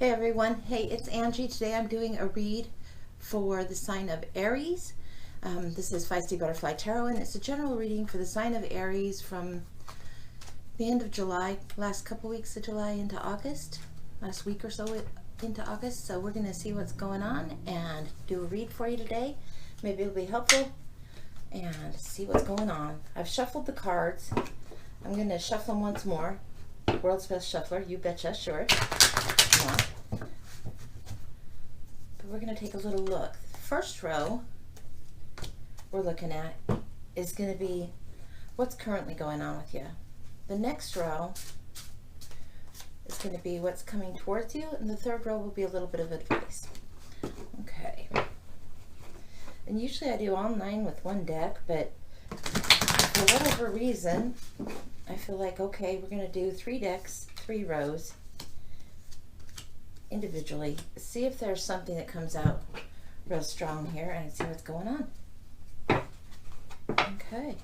Hey everyone, hey, it's Angie. Today I'm doing a read for the sign of Aries. This is Feisty Butterfly Tarot, and it's a general reading for the sign of Aries from the end of July, last couple weeks of July into August, last week or so into August. So we're going to see what's going on and do a read for you today. Maybe it'll be helpful and see what's going on. I've shuffled the cards. I'm going to shuffle them once more. World's best shuffler, you betcha, sure. But we're going to take a little look. The first row we're looking at is going to be what's currently going on with you. The next row is going to be what's coming towards you, and the third row will be a little bit of advice. Okay. And usually I do all 9 with one deck, but for whatever reason, I feel like, okay, we're going to do 3 decks, 3 rows individually. See if there's something that comes out real strong here and see what's going on. Okay.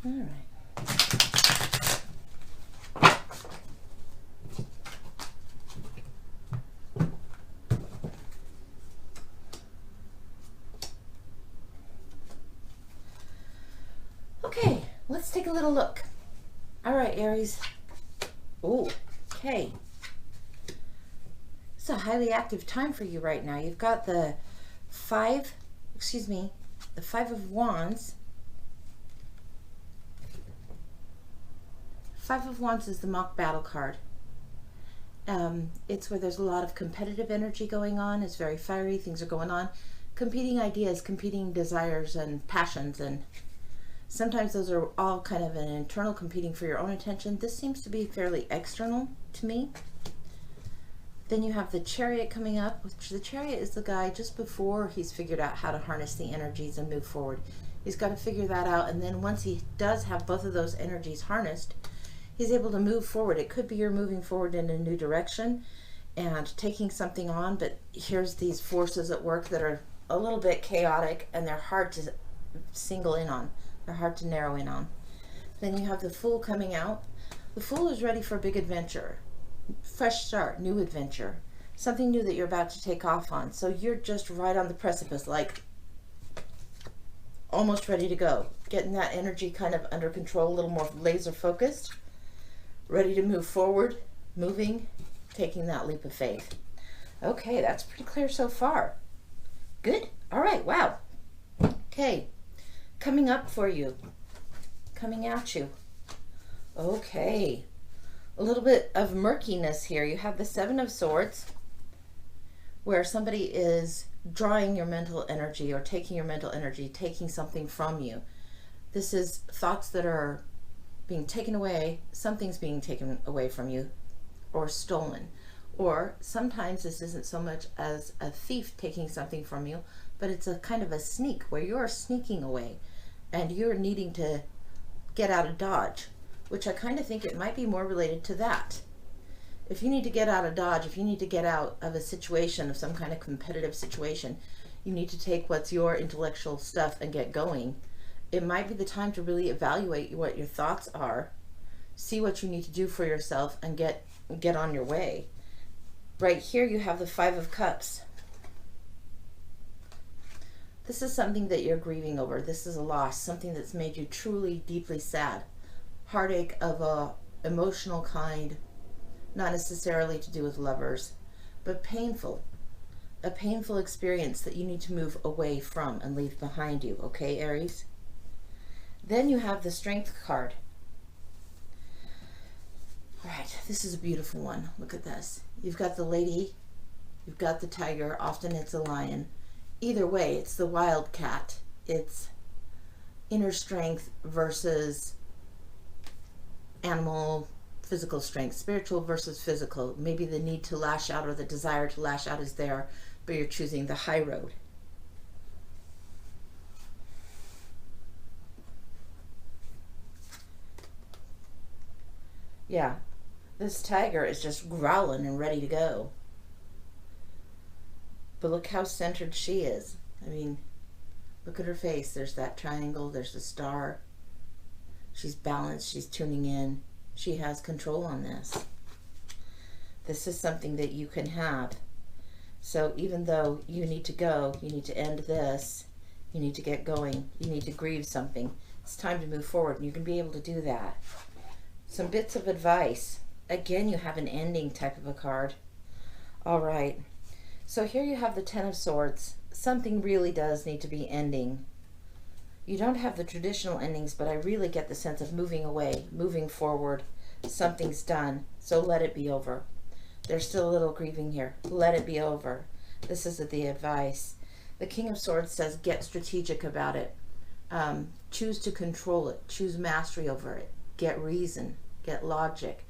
All right. Okay, let's take a little look. All right, Aries. Oh, okay. It's a highly active time for you right now. You've got the Five of Wands. 5 of Wands is the mock battle card. It's where there's a lot of competitive energy going on. It's very fiery. Things are going on. Competing ideas, competing desires and passions, and sometimes those are all kind of an internal competing for your own attention. This seems to be fairly external to me. Then you have the Chariot coming up, which the Chariot is the guy just before he's figured out how to harness the energies and move forward. He's got to figure that out, and then once he does have both of those energies harnessed, he's able to move forward. It could be you're moving forward in a new direction and taking something on, but here's these forces at work that are a little bit chaotic, and they're hard to single in on. They're hard to narrow in on. Then you have the Fool coming out. The Fool is ready for a big adventure. Fresh start, new adventure. Something new that you're about to take off on. So you're just right on the precipice, like almost ready to go. Getting that energy kind of under control, a little more laser focused. Ready to move forward, moving, taking that leap of faith. Okay, that's pretty clear so far. Good. All right, wow. Okay. Coming up for you, coming at you. Okay, a little bit of murkiness here. You have the 7 of Swords, where somebody is drawing your mental energy or taking your mental energy, taking something from you. This is thoughts that are being taken away. Something's being taken away from you or stolen. Or sometimes this isn't so much as a thief taking something from you, but it's a kind of a sneak where you're sneaking away and you're needing to get out of Dodge, which I kind of think it might be more related to that. If you need to get out of Dodge, if you need to get out of a situation, of some kind of competitive situation, you need to take what's your intellectual stuff and get going. It might be the time to really evaluate what your thoughts are, see what you need to do for yourself, and get on your way. Right here you have the 5 of Cups. This is something that you're grieving over. This is a loss, something that's made you truly, deeply sad. Heartache of a emotional kind, not necessarily to do with lovers, but painful. A painful experience that you need to move away from and leave behind you, okay, Aries? Then you have the Strength card. All right, this is a beautiful one. Look at this. You've got the lady, you've got the tiger, often it's a lion. Either way, it's the wildcat. It's inner strength versus animal physical strength, spiritual versus physical. Maybe the need to lash out or the desire to lash out is there, but you're choosing the high road. Yeah, this tiger is just growling and ready to go. But look how centered she is. I mean, Look at her face. There's that triangle. There's the star. She's balanced. She's tuning in. She has control on this. This is something that you can have. So even though you need to go, you need to end this, you need to get going, you need to grieve something, it's time to move forward, and you can be able to do that. Some bits of advice. Again, you have an ending type of a card. All right. So here you have the Ten of Swords. Something really does need to be ending. You don't have the traditional endings, but I really get the sense of moving away, moving forward. Something's done, so let it be over. There's still a little grieving here. Let it be over. This is the advice. The King of Swords says get strategic about it. Choose to control it. Choose mastery over it. Get reason. Get logic.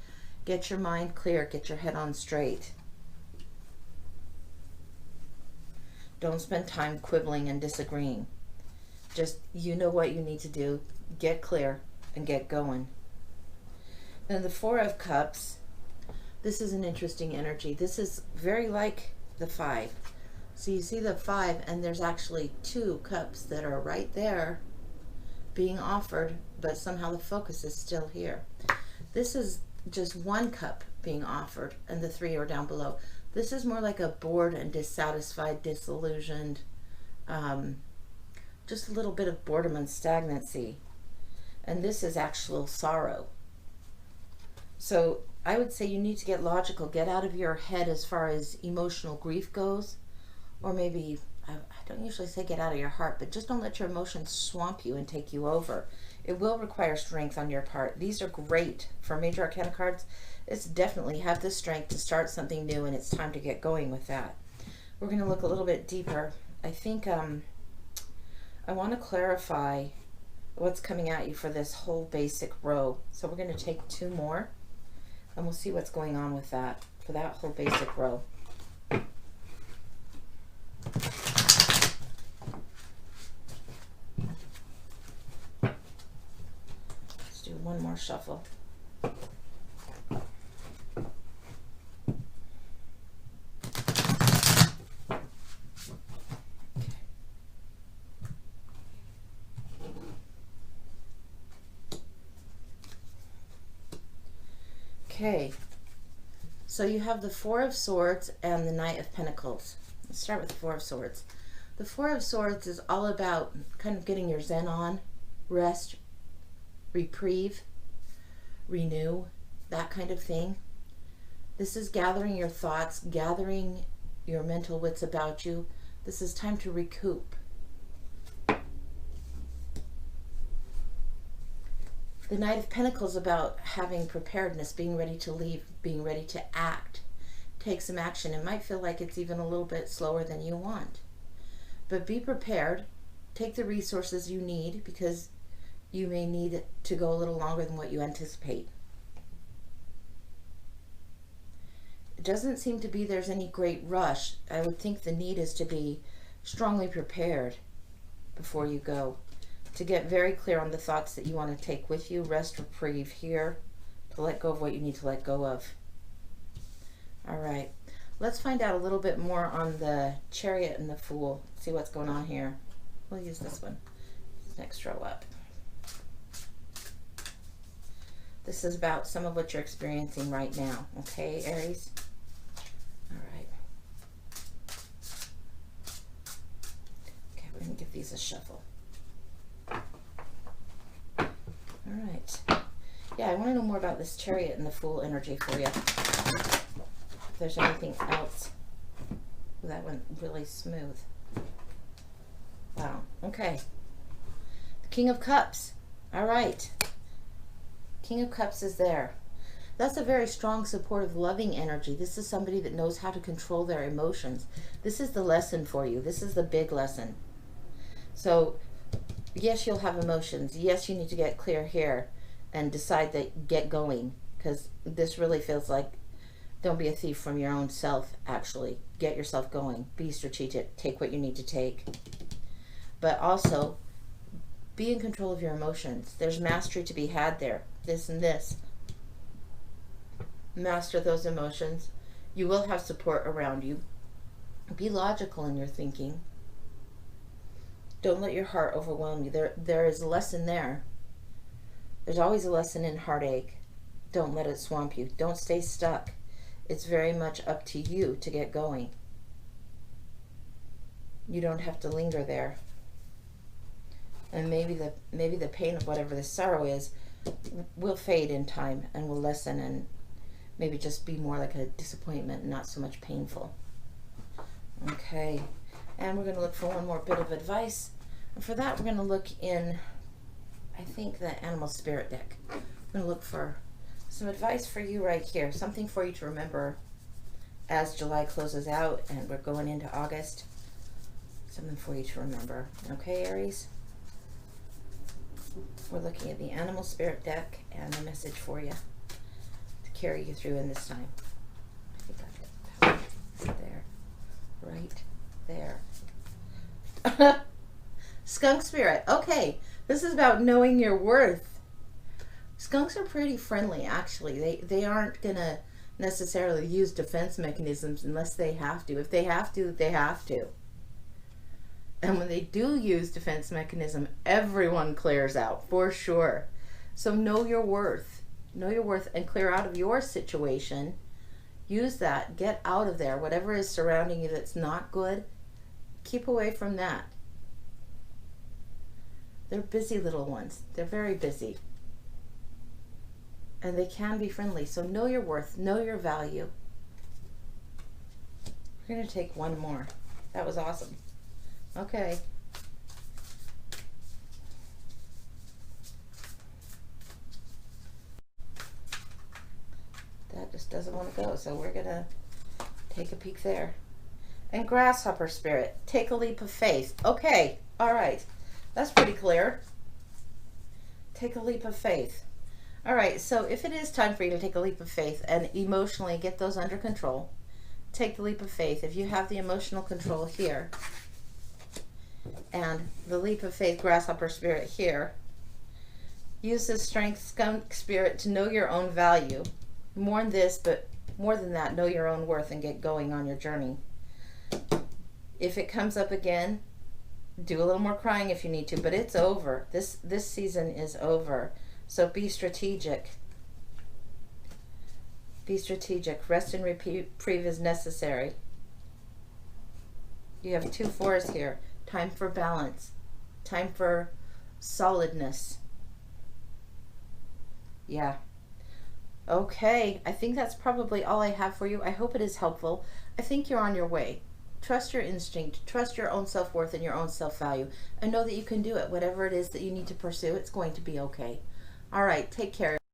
Get your mind clear. Get your head on straight. Don't spend time quibbling and disagreeing. Just, you know what you need to do. Get clear and get going. Then the Four of Cups. This is an interesting energy. This is very like the Five. So you see the Five, and there's actually two cups that are right there being offered, but somehow the focus is still here. This is just one cup being offered, and the three are down below. This is more like a bored and dissatisfied, disillusioned, just a little bit of boredom and stagnancy. And this is actual sorrow. So I would say you need to get logical, get out of your head as far as emotional grief goes, or maybe, I don't usually say get out of your heart, but just don't let your emotions swamp you and take you over. It will require strength on your part. These are great for Major Arcana cards. It's definitely have the strength to start something new, and it's time to get going with that. We're going to look a little bit deeper. I think I want to clarify what's coming at you for this whole basic row. So we're going to take two more, and we'll see what's going on with that for that whole basic row. Let's do one more shuffle. Okay, so you have the Four of Swords and the Knight of Pentacles. Let's start with the Four of Swords. The Four of Swords is all about kind of getting your zen on, rest, reprieve, renew, that kind of thing. This is gathering your thoughts, gathering your mental wits about you. This is time to recoup. The Knight of Pentacles about having preparedness, being ready to leave, being ready to act. Take some action. It might feel like it's even a little bit slower than you want. But be prepared. Take the resources you need, because you may need to go a little longer than what you anticipate. It doesn't seem to be there's any great rush. I would think the need is to be strongly prepared before you go. To get very clear on the thoughts that you want to take with you, rest, reprieve here, to let go of what you need to let go of. All right, let's find out a little bit more on the Chariot and the Fool. See what's going on here. We'll use this one, next row up. This is about some of what you're experiencing right now, okay, Aries? All right. Okay, we're going to give these a shuffle. All right. Yeah, I want to know more about this Chariot and the Fool energy for you. If there's anything else. Ooh, that went really smooth. Wow. Okay. The King of Cups. All right. King of Cups is there. That's a very strong, supportive, loving energy. This is somebody that knows how to control their emotions. This is the lesson for you. This is the big lesson. So, yes, you'll have emotions. Yes, you need to get clear here and decide that get going, because this really feels like don't be a thief from your own self, actually. Get yourself going. Be strategic. Take what you need to take. But also, be in control of your emotions. There's mastery to be had there. This and this. Master those emotions. You will have support around you. Be logical in your thinking. Don't let your heart overwhelm you. There is a lesson there. There's always a lesson in heartache. Don't let it swamp you. Don't stay stuck. It's very much up to you to get going. You don't have to linger there. And maybe the pain of whatever the sorrow is will fade in time and will lessen and maybe just be more like a disappointment, not so much painful. Okay, and we're going to look for one more bit of advice. And for that, we're going to look in, I think, the animal spirit deck. We're going to look for some advice for you right here, something for you to remember as July closes out and we're going into August. Something for you to remember. Okay, Aries? We're looking at the animal spirit deck and the message for you to carry you through in this time. I think I got there. Right there. Skunk spirit. Okay, this is about knowing your worth. Skunks are pretty friendly, actually. They aren't gonna necessarily use defense mechanisms unless they have to. If they have to, they have to. And when they do use defense mechanism, everyone clears out for sure. So know your worth. Know your worth and clear out of your situation. Use that. Get out of there. Whatever is surrounding you that's not good, keep away from that. They're busy little ones. They're very busy. And they can be friendly. So know your worth. Know your value. We're going to take one more. That was awesome. Okay. That just doesn't want to go, so we're going to take a peek there. And grasshopper spirit, take a leap of faith. Okay, all right. That's pretty clear. Take a leap of faith. All right, so if it is time for you to take a leap of faith and emotionally get those under control, take the leap of faith. If you have the emotional control here, and the leap of faith grasshopper spirit here, use this strength skunk spirit to know your own value. More than this, but more than that, know your own worth and get going on your journey. If it comes up again, do a little more crying if you need to, but it's over. This season is over. So be strategic. Be strategic. Rest and reprieve is necessary. You have 2 4s here. Time for balance. Time for solidness. Yeah. Okay, I think that's probably all I have for you. I hope it is helpful. I think you're on your way. Trust your instinct. Trust your own self-worth and your own self-value. And know that you can do it. Whatever it is that you need to pursue, it's going to be okay. All right, take care.